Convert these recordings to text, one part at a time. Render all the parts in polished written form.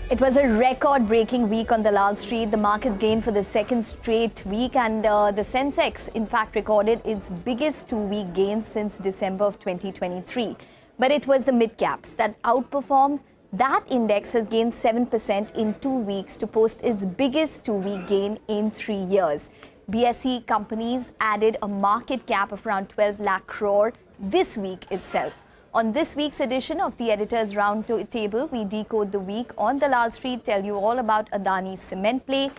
It was a record-breaking week on Dalal Street. The market gained for the second straight week, and the Sensex, in fact, recorded its biggest two-week gain since December of 2023. But it was the mid-caps that outperformed. That index has gained 7% in 2 weeks to post its biggest two-week gain in 3 years. BSE companies added a market cap of around 12 lakh crore this week itself. On this week's edition of the Editor's Roundtable, we decode the week on Dalal Street, tell you all about Adani's cement play,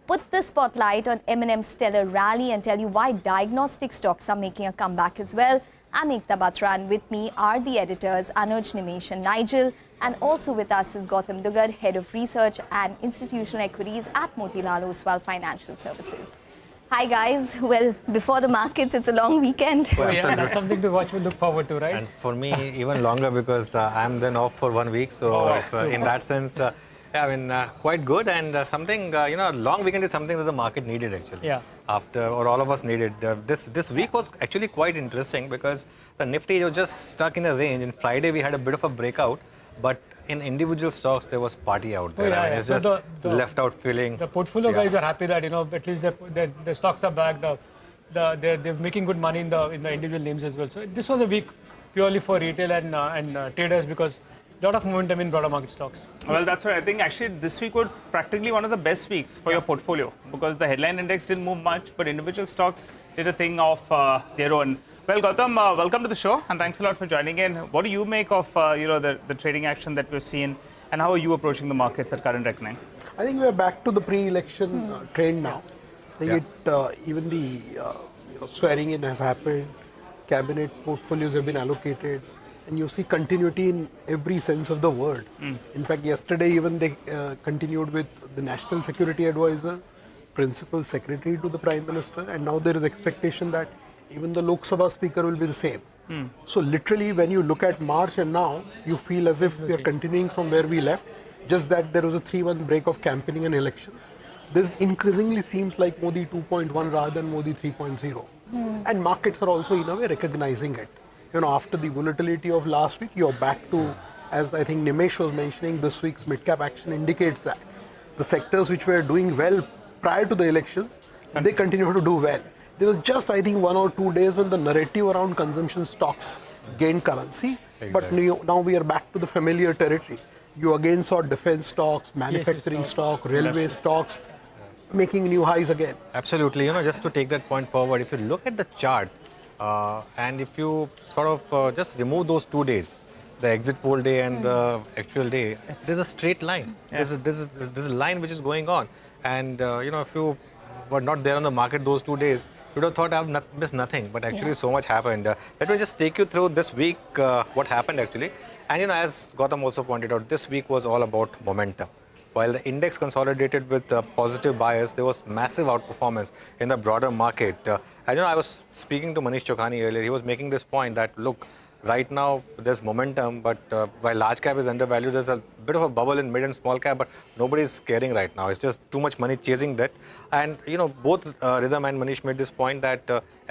put the spotlight on M&M's stellar rally, and tell you why diagnostic stocks are making a comeback as well. I'm Ekta Batra, and with me are the editors Anuj, Nimesh and Nigel. And also with us is Gautam Duggad, Head of Research and Institutional Equities at Motilal Oswal Financial Services. Hi guys. Well, before the markets, it's a long weekend. Oh yeah, that's something to watch, we'll look forward to, right? And for me, even longer because I'm then off for 1 week. So, in that sense, quite good. And something, long weekend is something that the market needed actually. Yeah. Or all of us needed. This week was actually quite interesting because the Nifty was just stuck in a range. And Friday we had a bit of a breakout, but in individual stocks there was party out there. Oh, yeah, it's just the left out feeling. The portfolio guys are happy that at least the stocks are back. They're making good money in the individual names as well. So this was a week purely for retail and traders because a lot of momentum in broader market stocks. Well, that's right. I think actually this week was practically one of the best weeks for your portfolio because the headline index didn't move much, but individual stocks did a thing of their own. Well, Gautam, welcome to the show and thanks a lot for joining in. What do you make of the trading action that we've seen, and how are you approaching the markets at current reckoning? I think we're back to the pre-election trend now. I think even the swearing in has happened, cabinet portfolios have been allocated, and you see continuity in every sense of the word. In fact, yesterday even they continued with the National Security Advisor, Principal Secretary to the Prime Minister, and now there is expectation that even the Lok Sabha Speaker will be the same. So literally when you look at March and now, you feel as if we are continuing from where we left, just that there was a 3-month break of campaigning and elections. This increasingly seems like Modi 2.1 rather than Modi 3.0. And markets are also in a way recognizing it. After the volatility of last week, you're back to, as I think Nimesh was mentioning, this week's mid-cap action indicates that the sectors which were doing well prior to the elections, they continue to do well. There was just, I think, 1 or 2 days when the narrative around consumption stocks gained currency. Exactly. But now we are back to the familiar territory. You again saw defense stocks, manufacturing stock, railway stocks making new highs again. Absolutely. Just to take that point forward, if you look at the chart and if you sort of just remove those 2 days, the exit poll day and the actual day, there's a straight line. Yeah. There's a line which is going on. And, if you were not there on the market those 2 days, you would have thought I've missed nothing, but actually so much happened. Let me just take you through this week, what happened actually. And as Gautam also pointed out, this week was all about momentum. While the index consolidated with positive bias, there was massive outperformance in the broader market. I was speaking to Manish Chokhani earlier. He was making this point that, look, right now there's momentum, but while large cap is undervalued, there's a bit of a bubble in mid and small cap, but nobody's caring right now. It's just too much money chasing that. And both Rhythm and Manish made this point that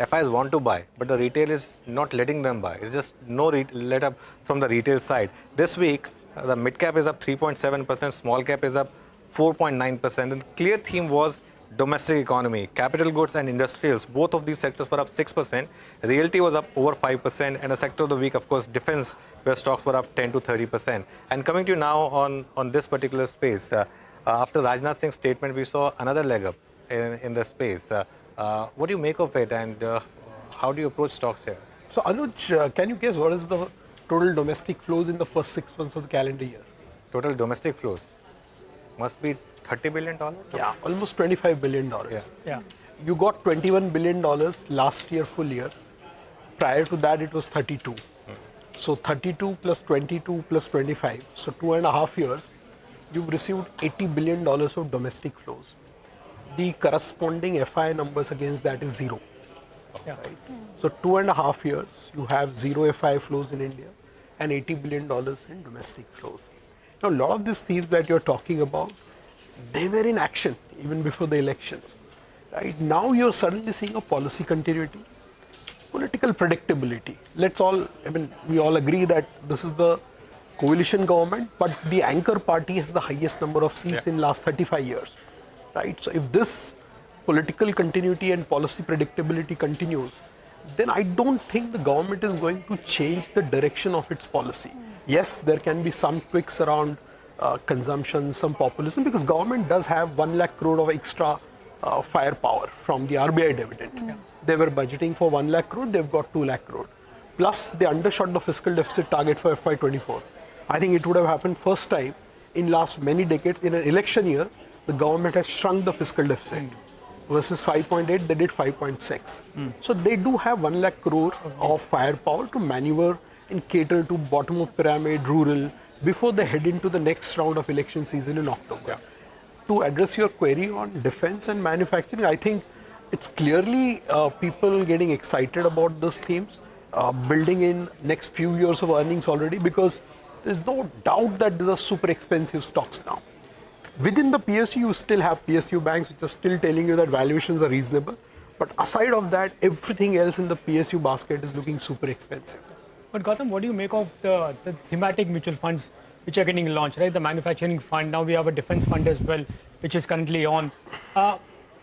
FIs want to buy, but the retail is not letting them buy. It's just no let up from the retail side. This week, the mid cap is up 3.7%, small cap is up 4.9%. And the clear theme was domestic economy, capital goods and industrials. Both of these sectors were up 6%. Realty was up over 5%. And the sector of the week, of course, defense, where stocks were up 10 to 30%. And coming to you now on this particular space, after Rajnath Singh's statement, we saw another leg up in the space. What do you make of it, and how do you approach stocks here? So Anuj, can you guess what is the total domestic flows in the first 6 months of the calendar year? Total domestic flows must be $30 billion? Yeah, almost $25 billion. Yeah. You got $21 billion last year, full year. Prior to that, it was 32. So 32 plus 22 plus 25. So 2.5 years, you've received $80 billion of domestic flows. The corresponding FI numbers against that is zero. Yeah. Right? So 2.5 years, you have zero FI flows in India and $80 billion in domestic flows. Now, a lot of these themes that you're talking about, they were in action even before the elections. Right now, you're suddenly seeing a policy continuity, political predictability. We all agree that this is the coalition government, but the anchor party has the highest number of seats in last 35 years, right? So if this political continuity and policy predictability continues, then I don't think the government is going to change the direction of its policy. Yes, there can be some tweaks around consumption, some populism, because government does have 1 lakh crore of extra firepower from the RBI dividend. They were budgeting for 1 lakh crore, they've got 2 lakh crore. Plus, they undershot the fiscal deficit target for FY24. I think it would have happened first time in last many decades. In an election year, the government has shrunk the fiscal deficit. Versus 5.8, they did 5.6. So they do have 1 lakh crore of firepower to maneuver and cater to bottom of pyramid, rural, before they head into the next round of election season in October. To address your query on defense and manufacturing, I think it's clearly people getting excited about those themes, building in next few years of earnings already, because there's no doubt that these are super expensive stocks now. Within the PSU, you still have PSU banks which are still telling you that valuations are reasonable. But aside of that, everything else in the PSU basket is looking super expensive. But Gautam, what do you make of the thematic mutual funds which are getting launched, right? The manufacturing fund, now we have a defense fund as well, which is currently on.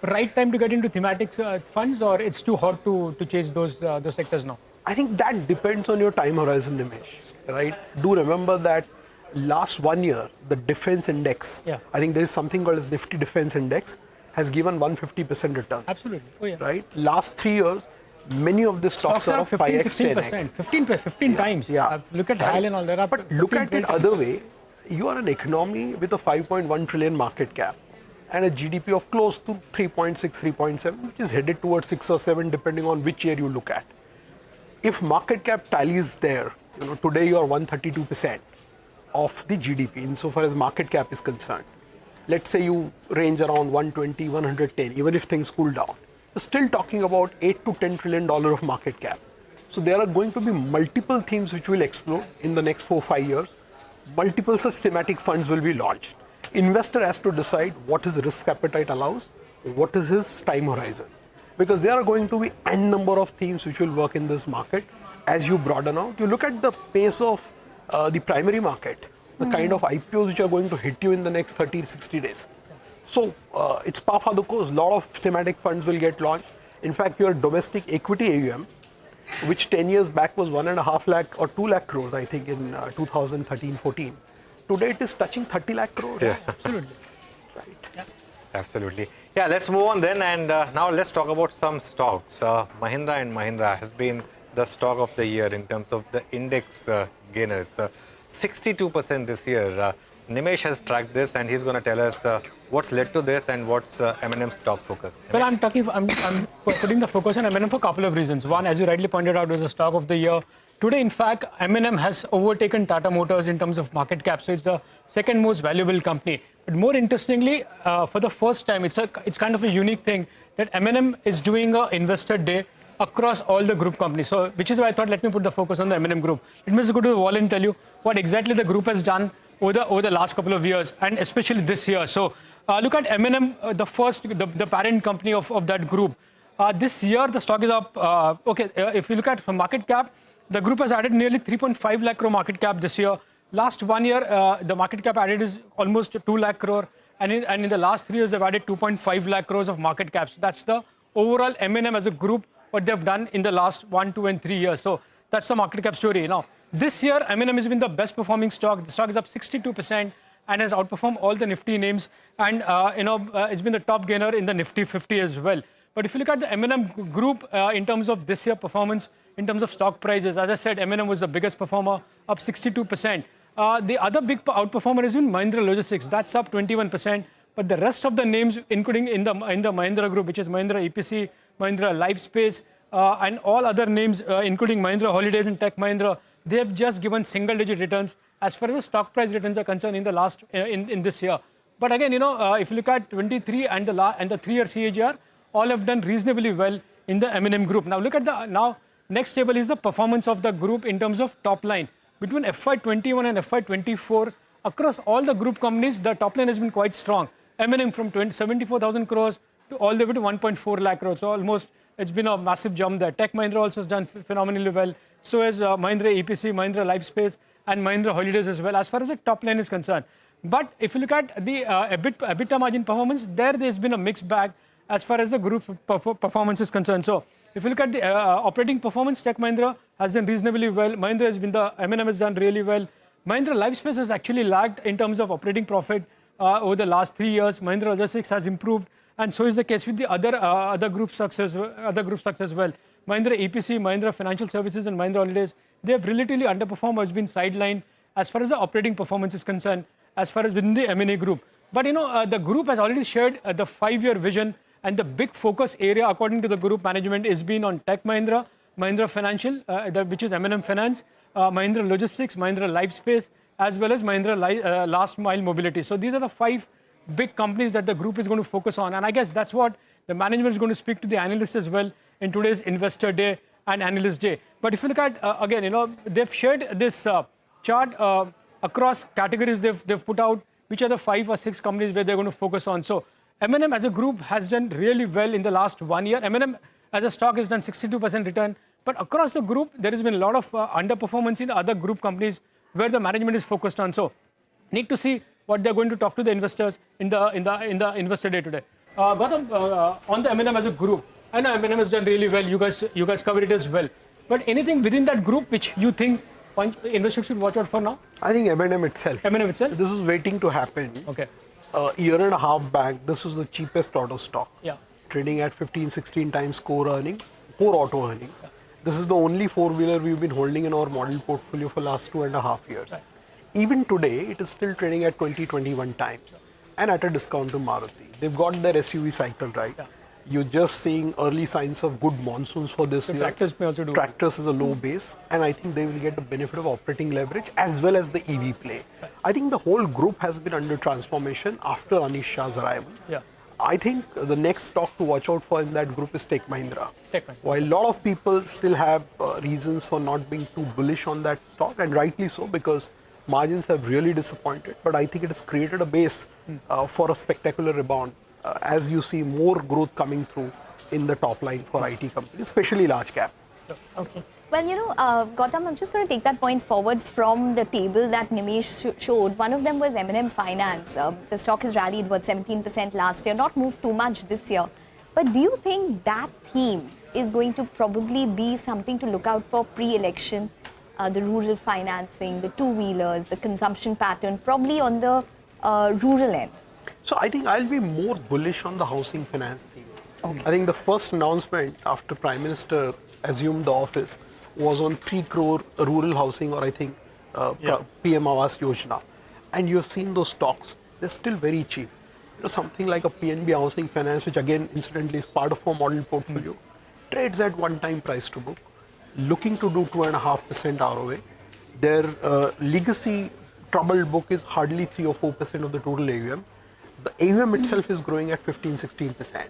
Right time to get into thematic funds, or it's too hot to chase those sectors now? I think that depends on your time horizon, Nimesh, right? Do remember that last 1 year, the defense index, I think there is something called as Nifty Defense Index, has given 150% returns. Absolutely. Oh, yeah. Right? Last 3 years, many of the stocks are 15, 5x, 10x. 15 times. Yeah. Look at HAL and all that. But look at it other way. You are an economy with a 5.1 trillion market cap and a GDP of close to 3.6, 3.7, which is headed towards 6 or 7, depending on which year you look at. If market cap tallies there, today you are 132% of the GDP insofar as market cap is concerned. Let's say you range around 120, 110, even if things cool down. We're still talking about $8 to $10 trillion of market cap. So there are going to be multiple themes which will explode in the next 4-5 years. Multiple such thematic funds will be launched. Investor has to decide what his risk appetite allows, what is his time horizon. Because there are going to be n number of themes which will work in this market as you broaden out. You look at the pace of the primary market, the kind of IPOs which are going to hit you in the next 30, 60 days. So it's par for the course. A lot of thematic funds will get launched. In fact, your domestic equity AUM, which 10 years back was 1.5 lakh or 2 lakh crores, I think in 2013-14. Today it is touching 30 lakh crores. Yeah. Absolutely. Right. Yeah. Absolutely. Yeah, let's move on then, and now let's talk about some stocks. Mahindra & Mahindra has been the stock of the year in terms of the index gainers. 62% this year. Nimesh has tracked this, and he's going to tell us what's led to this and what's M&M's top focus. Well, I'm putting the focus on M&M for a couple of reasons. One, as you rightly pointed out, it was the stock of the year. Today, in fact, M&M has overtaken Tata Motors in terms of market cap. So it's the second most valuable company. But more interestingly, for the first time, it's kind of a unique thing that M&M is doing an investor day across all the group companies. So, which is why I thought, let me put the focus on the M&M group. Let me just go to the wall and tell you what exactly the group has done over the last couple of years, and especially this year. So, look at M&M, the parent company of that group. This year, the stock is up. If you look at from market cap, the group has added nearly 3.5 lakh crore market cap this year. Last 1 year, the market cap added is almost 2 lakh crore. And in the last 3 years, they've added 2.5 lakh crores of market cap. So that's the overall M&M as a group, what they've done in the last 1, 2, and 3 years. So that's the market cap story. Now, this year, M&M has been the best performing stock. The stock is up 62% and has outperformed all the Nifty names. And, it's been the top gainer in the Nifty 50 as well. But if you look at the M&M group in terms of this year performance, in terms of stock prices, as I said, M&M was the biggest performer, up 62%. The other big outperformer is in Mahindra Logistics. That's up 21%. But the rest of the names, including in the Mahindra group, which is Mahindra EPC, Mahindra Lifespace, and all other names, including Mahindra Holidays and Tech Mahindra, they have just given single-digit returns as far as the stock price returns are concerned in the last in this year. But again, if you look at 23 and the 3-year CAGR, all have done reasonably well in the M&M group. Now look at next table is the performance of the group in terms of top line. Between FY21 and FY24, across all the group companies, the top line has been quite strong. M&M from 74,000 crores all the way to 1.4 lakh crores. So almost it's been a massive jump there. Tech Mahindra also has done phenomenally well. So has Mahindra EPC, Mahindra Lifespace, and Mahindra Holidays as well, as far as the top line is concerned. But if you look at the EBITDA margin performance, there's been a mixed bag as far as the group performance is concerned. So if you look at the operating performance, Tech Mahindra has done reasonably well. Mahindra has been M&M has done really well. Mahindra Lifespace has actually lagged in terms of operating profit over the last 3 years. Mahindra Logistics has improved, and so is the case with the other group stocks as well. Mahindra EPC, Mahindra Financial Services, and Mahindra Holidays, they have relatively underperformed or has been sidelined as far as the operating performance is concerned, as far as within the M&A group. But the group has already shared the 5-year vision, and the big focus area, according to the group management, is been on Tech Mahindra, Mahindra Financial, which is M&M Finance, Mahindra Logistics, Mahindra Lifespace, as well as Mahindra Last Mile Mobility. So these are the 5 big companies that the group is going to focus on. And I guess that's what the management is going to speak to the analysts as well in today's Investor Day and Analyst Day. But if you look at, again, they've shared this chart across categories they've put out, which are the 5 or 6 companies where they're going to focus on. So M&M as a group has done really well in the last 1 year. M&M as a stock has done 62% return. But across the group, there has been a lot of underperformance in other group companies where the management is focused on. So need to see what they're going to talk to the investors in the Investor Day today. Gautam, on the M&M as a group, I know M&M has done really well. You guys cover it as well. But anything within that group which you think investors should watch out for now? I think M&M itself. M&M itself? This is waiting to happen. Okay. A year and a half back, this was the cheapest auto stock. Yeah. Trading at 15-16 times core auto earnings. Yeah. This is the only 4-wheeler we've been holding in our model portfolio for last 2.5 years. Right. Even today, it is still trading at 20-21 times and at a discount to Maruti. They've got their SUV cycle right. Yeah. You're just seeing early signs of good monsoons for this year. Tractors may also do. Tractors is a low base, and I think they will get the benefit of operating leverage as well as the EV play. Right. I think the whole group has been under transformation after Anish Shah's arrival. Yeah. I think the next stock to watch out for in that group is Tech Mahindra. While a lot of people still have reasons for not being too bullish on that stock, and rightly so, because margins have really disappointed, but I think it has created a base for a spectacular rebound as you see more growth coming through in the top line for IT companies, especially large cap. Okay. Well, Gautam, I'm just going to take that point forward from the table that Nimesh showed. One of them was M&M Finance. The stock has rallied about 17% last year, not moved too much this year. But do you think that theme is going to probably be something to look out for pre-election? The rural financing, the two-wheelers, the consumption pattern, probably on the rural end. So I think I'll be more bullish on the housing finance theme. Okay. I think the first announcement after Prime Minister assumed the office was on 3 crore rural housing, or I think PM Awas Yojana. And you've seen those stocks, they're still very cheap. Something like a PNB Housing Finance, which again incidentally is part of our model portfolio, trades at 1-time price to book, looking to do 2.5% ROA. Their legacy troubled book is hardly 3 or 4% of the total AUM. The AUM itself is growing at 15-16%,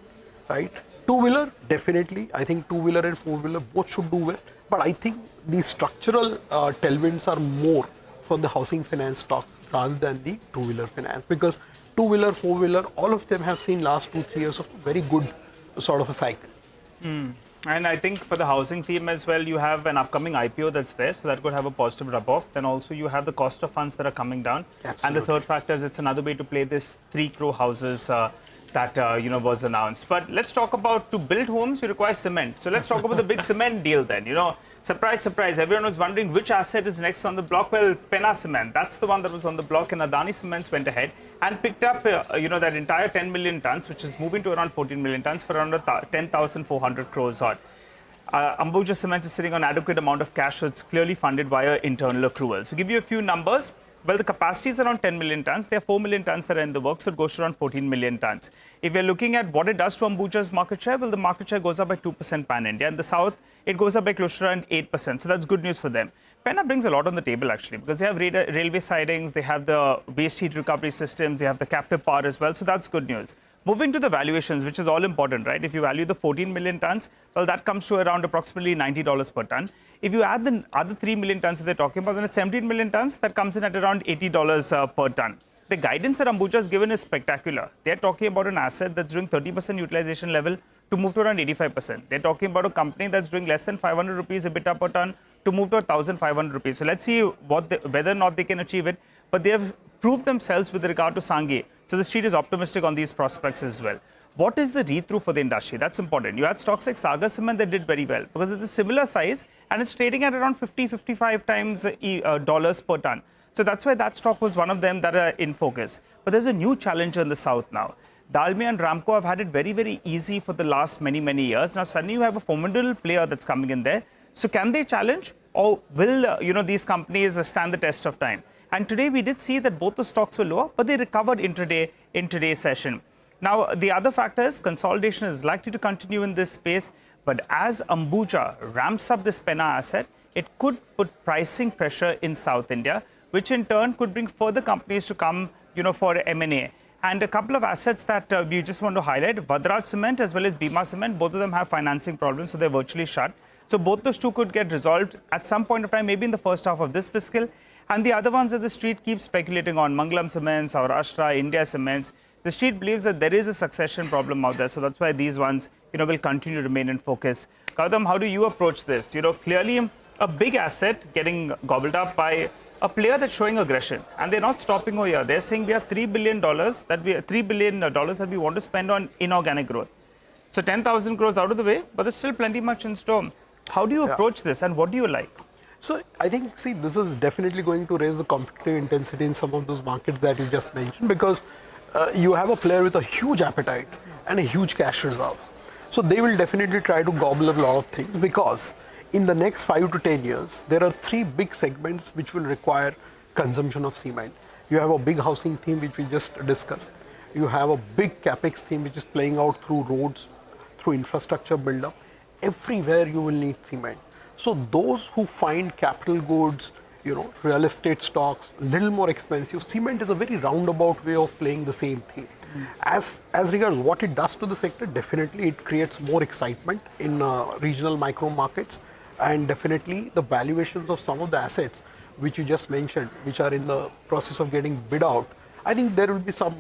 right? Two-wheeler, definitely. I think two-wheeler and four-wheeler both should do well. But I think the structural tailwinds are more for the housing finance stocks rather than the two-wheeler finance. Because two-wheeler, four-wheeler, all of them have seen last 2-3 years of very good sort of a cycle. And I think for the housing theme as well, you have an upcoming IPO that's there, so that could have a positive rub-off. Then also you have the cost of funds that are coming down. Absolutely. And the third factor is it's another way to play this 3 crore houses that was announced. But let's talk about, to build homes, you require cement. So let's talk about the big cement deal then. Surprise, surprise. Everyone was wondering which asset is next on the block. Well, Penna Cement, that's the one that was on the block, and Adani Cements went ahead and picked up, that entire 10 million tons, which is moving to around 14 million tons for around 10,400 crores odd. Ambuja Cements is sitting on adequate amount of cash, so it's clearly funded via internal accruals. So give you a few numbers. Well, the capacity is around 10 million tons. There are 4 million tons that are in the works, so it goes to around 14 million tons. If you're looking at what it does to Ambuja's market share, well, the market share goes up by 2% pan-India. In the south, it goes up by close to around 8%. So that's good news for them. Penna brings a lot on the table, actually, because they have railway sidings, they have the waste heat recovery systems, they have the captive power as well. So that's good news. Moving to the valuations, which is all important, right? If you value the 14 million tons, well, that comes to around approximately $90 per ton. If you add the other 3 million tons that they're talking about, then it's 17 million tons. That comes in at around $80 per ton. the guidance that Ambuja has given is spectacular. They're talking about an asset that's doing 30% utilization level to move to around 85%. They're talking about a company that's doing less than 500 rupees EBITDA per ton to move to 1,500 rupees. So let's see whether or not they can achieve it. But they have proved themselves with regard to Sanghi. So the street is optimistic on these prospects as well. What is the read-through for the industry? That's important. You had stocks like Sagar Cement that did very well because it's a similar size and it's trading at around 55 times dollars per ton. So that's why that stock was one of them that are in focus. But there's a new challenger in the south now. Dalmia and Ramco have had it very easy for the last many years. Now suddenly you have a formidable player that's coming in there. So can they challenge, or will these companies stand the test of time? And today we did see that both the stocks were lower, but they recovered intraday in today's session. Now the other factor is consolidation is likely to continue in this space. But as Ambuja ramps up this Penna asset, it could put pricing pressure in South India, which in turn could bring further companies to come, for M&A. And a couple of assets that we just want to highlight, Vadraj Cement as well as Bima Cement, both of them have financing problems, so they're virtually shut. So both those two could get resolved at some point of time, maybe in the first half of this fiscal. And the other ones that the street keeps speculating on, Mangalam Cements, Saurashtra, India Cements. The street believes that there is a succession problem out there, so that's why these ones, will continue to remain in focus. Gautam, how do you approach this? Clearly a big asset getting gobbled up by a player that's showing aggression, and they're not stopping over here. They're saying we have $3 billion that we want to spend on inorganic growth. So 10,000 crores out of the way, but there's still plenty much in store. How do you approach this, and what do you like? So I think, this is definitely going to raise the competitive intensity in some of those markets that you just mentioned, because you have a player with a huge appetite and a huge cash reserves. So they will definitely try to gobble up a lot of things, because in the next 5 to 10 years, there are 3 big segments which will require consumption of cement. You have a big housing theme, which we just discussed. You have a big capex theme, which is playing out through roads, through infrastructure build-up. Everywhere you will need cement. So those who find capital goods, real estate stocks, a little more expensive, cement is a very roundabout way of playing the same thing. As regards what it does to the sector, definitely it creates more excitement in regional micro markets, and definitely the valuations of some of the assets which you just mentioned, which are in the process of getting bid out, I think there will be some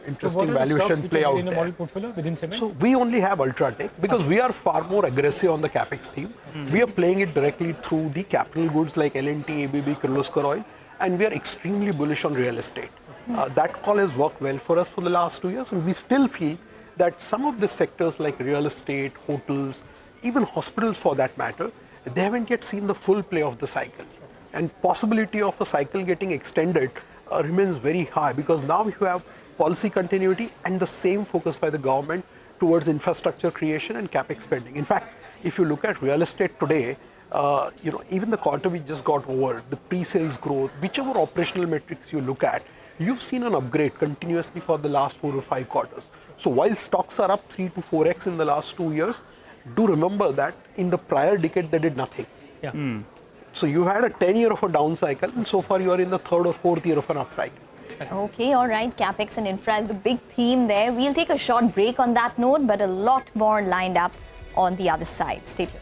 interesting valuation play out in a there. model portfolio within cement? So we only have Ultratech because we are far more aggressive on the capex theme. We are playing it directly through the capital goods like L&T, ABB, Kirloskar Oil, and we are extremely bullish on real estate. That call has worked well for us for the last 2 years, and we still feel that some of the sectors like real estate, hotels, even hospitals for that matter, they haven't yet seen the full play of the cycle. And possibility of a cycle getting extended remains very high, because now you have policy continuity and the same focus by the government towards infrastructure creation and capex spending. In fact, if you look at real estate today, even the quarter we just got over, the pre-sales growth, whichever operational metrics you look at, you've seen an upgrade continuously for the last 4 or 5 quarters. So while stocks are up 3 to 4x in the last 2 years, do remember that in the prior decade they did nothing. Yeah. So you had a 10-year of a down cycle, and so far you are in the 3rd or 4th year of an up cycle. Okay, all right. Capex and infra is the big theme there. We'll take a short break on that note, but a lot more lined up on the other side. Stay tuned.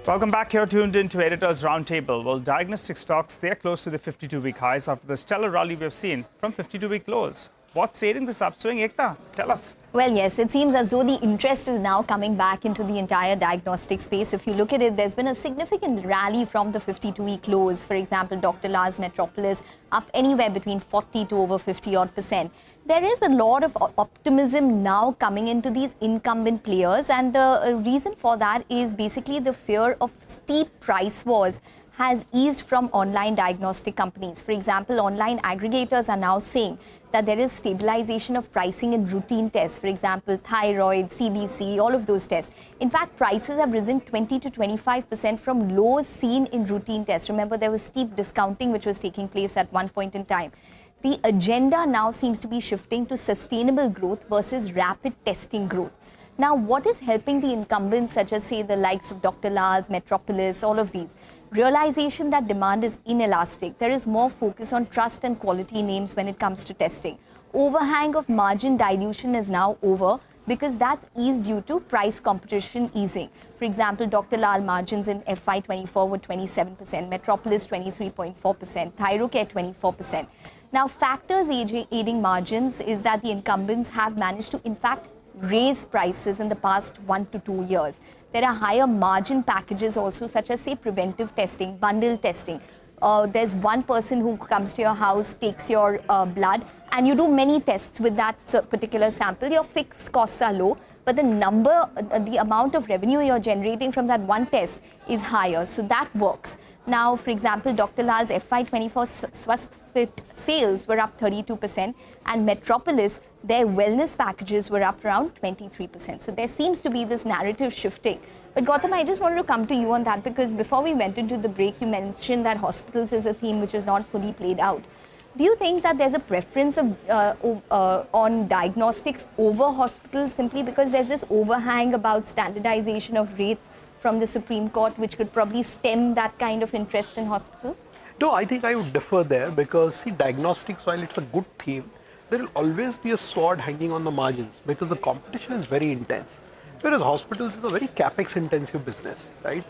Welcome back. You're tuned in to Editor's Roundtable. Well, diagnostic stocks, they're close to the 52-week highs after the stellar rally we've seen from 52-week lows. What's aiding this upswing, Ekta? Tell us. Well, yes, it seems as though the interest is now coming back into the entire diagnostic space. If you look at it, there's been a significant rally from the 52-week lows. For example, Dr. Lars Metropolis up anywhere between 40 to over 50-odd%. There is a lot of optimism now coming into these incumbent players, and the reason for that is basically the fear of steep price wars has eased from online diagnostic companies. For example, online aggregators are now saying that there is stabilization of pricing in routine tests, for example, thyroid, CBC, all of those tests. In fact, prices have risen 20 to 25% from lows seen in routine tests. Remember, there was steep discounting which was taking place at one point in time. The agenda now seems to be shifting to sustainable growth versus rapid testing growth. Now, what is helping the incumbents, such as, say, the likes of Dr. Lals, Metropolis, all of these? Realization that demand is inelastic. There is more focus on trust and quality names when it comes to testing. Overhang of margin dilution is now over because that's eased due to price competition easing. For example, Dr. Lal margins in FY24 were 27%, Metropolis 23.4%, Thyrocare 24%. Now, factors aiding margins is that the incumbents have managed to, in fact, raise prices in the past 1 to 2 years. There are higher margin packages also, such as, say, preventive testing, bundle testing. There's one person who comes to your house, takes your blood, and you do many tests with that particular sample. Your fixed costs are low, but the amount of revenue you're generating from that one test is higher. So that works. Now, for example, Dr. Lal's FY24 Swasthfit sales were up 32%, and Metropolis, their wellness packages were up around 23%. So there seems to be this narrative shifting. But Gautam, I just wanted to come to you on that, because before we went into the break, you mentioned that hospitals is a theme which is not fully played out. Do you think that there's a preference on diagnostics over hospitals simply because there's this overhang about standardization of rates from the Supreme Court, which could probably stem that kind of interest in hospitals? No, I think I would differ there because, see, diagnostics, while it's a good theme, there will always be a sword hanging on the margins because the competition is very intense. Whereas hospitals is a very capex intensive business, right?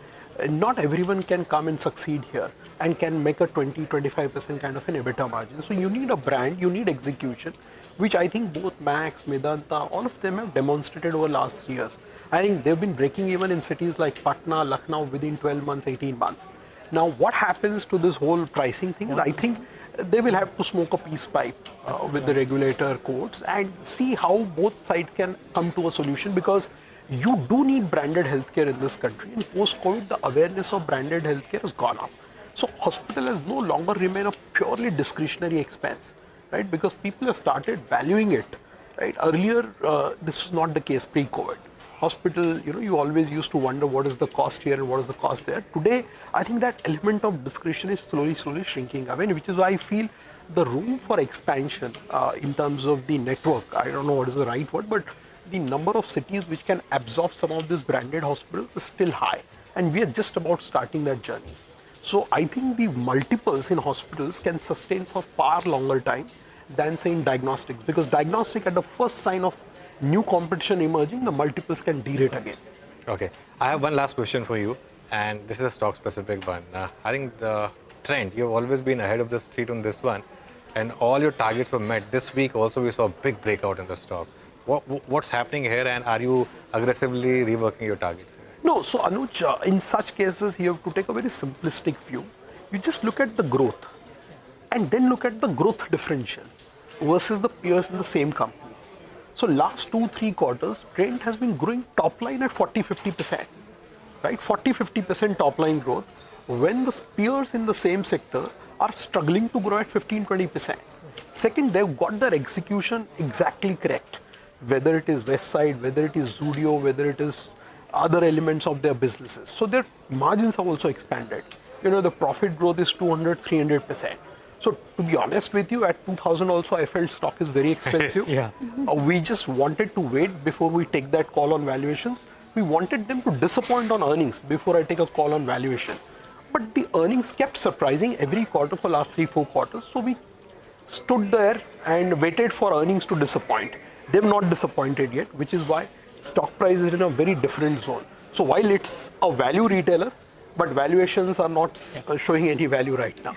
Not everyone can come and succeed here and can make a 20-25% kind of an EBITDA margin. So you need a brand, you need execution, which I think both Max, Medanta, all of them have demonstrated over the last 3 years. I think they've been breaking even in cities like Patna, Lucknow within 12 months, 18 months. Now, what happens to this whole pricing thing is, I think they will have to smoke a peace pipe with the regulator courts and see how both sides can come to a solution, because you do need branded healthcare in this country. And post-COVID, the awareness of branded healthcare has gone up. So hospital has no longer remain a purely discretionary expense, right? Because people have started valuing it, right? Earlier, this was not the case pre-COVID. Hospital, you always used to wonder what is the cost here and what is the cost there. Today, I think that element of discretion is slowly shrinking away, which is why I feel the room for expansion in terms of the network, I don't know what is the right word, but the number of cities which can absorb some of these branded hospitals is still high. And we are just about starting that journey. So I think the multiples in hospitals can sustain for far longer time than, say, in diagnostics. Because diagnostic, at the first sign of new competition emerging, the multiples can derate again. Okay. I have one last question for you, and this is a stock-specific one. I think the trend, you've always been ahead of the street on this one, and all your targets were met. This week also we saw a big breakout in the stock. What's happening here, and are you aggressively reworking your targets here? No, so Anuj, in such cases, you have to take a very simplistic view. You just look at the growth and then look at the growth differential versus the peers in the same companies. So last 2-3 quarters, Trent has been growing top line at 40-50%, right? 40-50% top line growth when the peers in the same sector are struggling to grow at 15-20%. Second, they've got their execution exactly correct, whether it is West Side, whether it is Zudio, whether it is other elements of their businesses. So their margins have also expanded. The profit growth is 200-300%. So to be honest with you, at 2000 also I felt stock is very expensive. Yeah. We just wanted to wait before we take that call on valuations. We wanted them to disappoint on earnings before I take a call on valuation. But the earnings kept surprising every quarter for last 3-4 quarters. So we stood there and waited for earnings to disappoint. They've not disappointed yet, which is why stock price is in a very different zone. So while it's a value retailer, but valuations are not showing any value right now.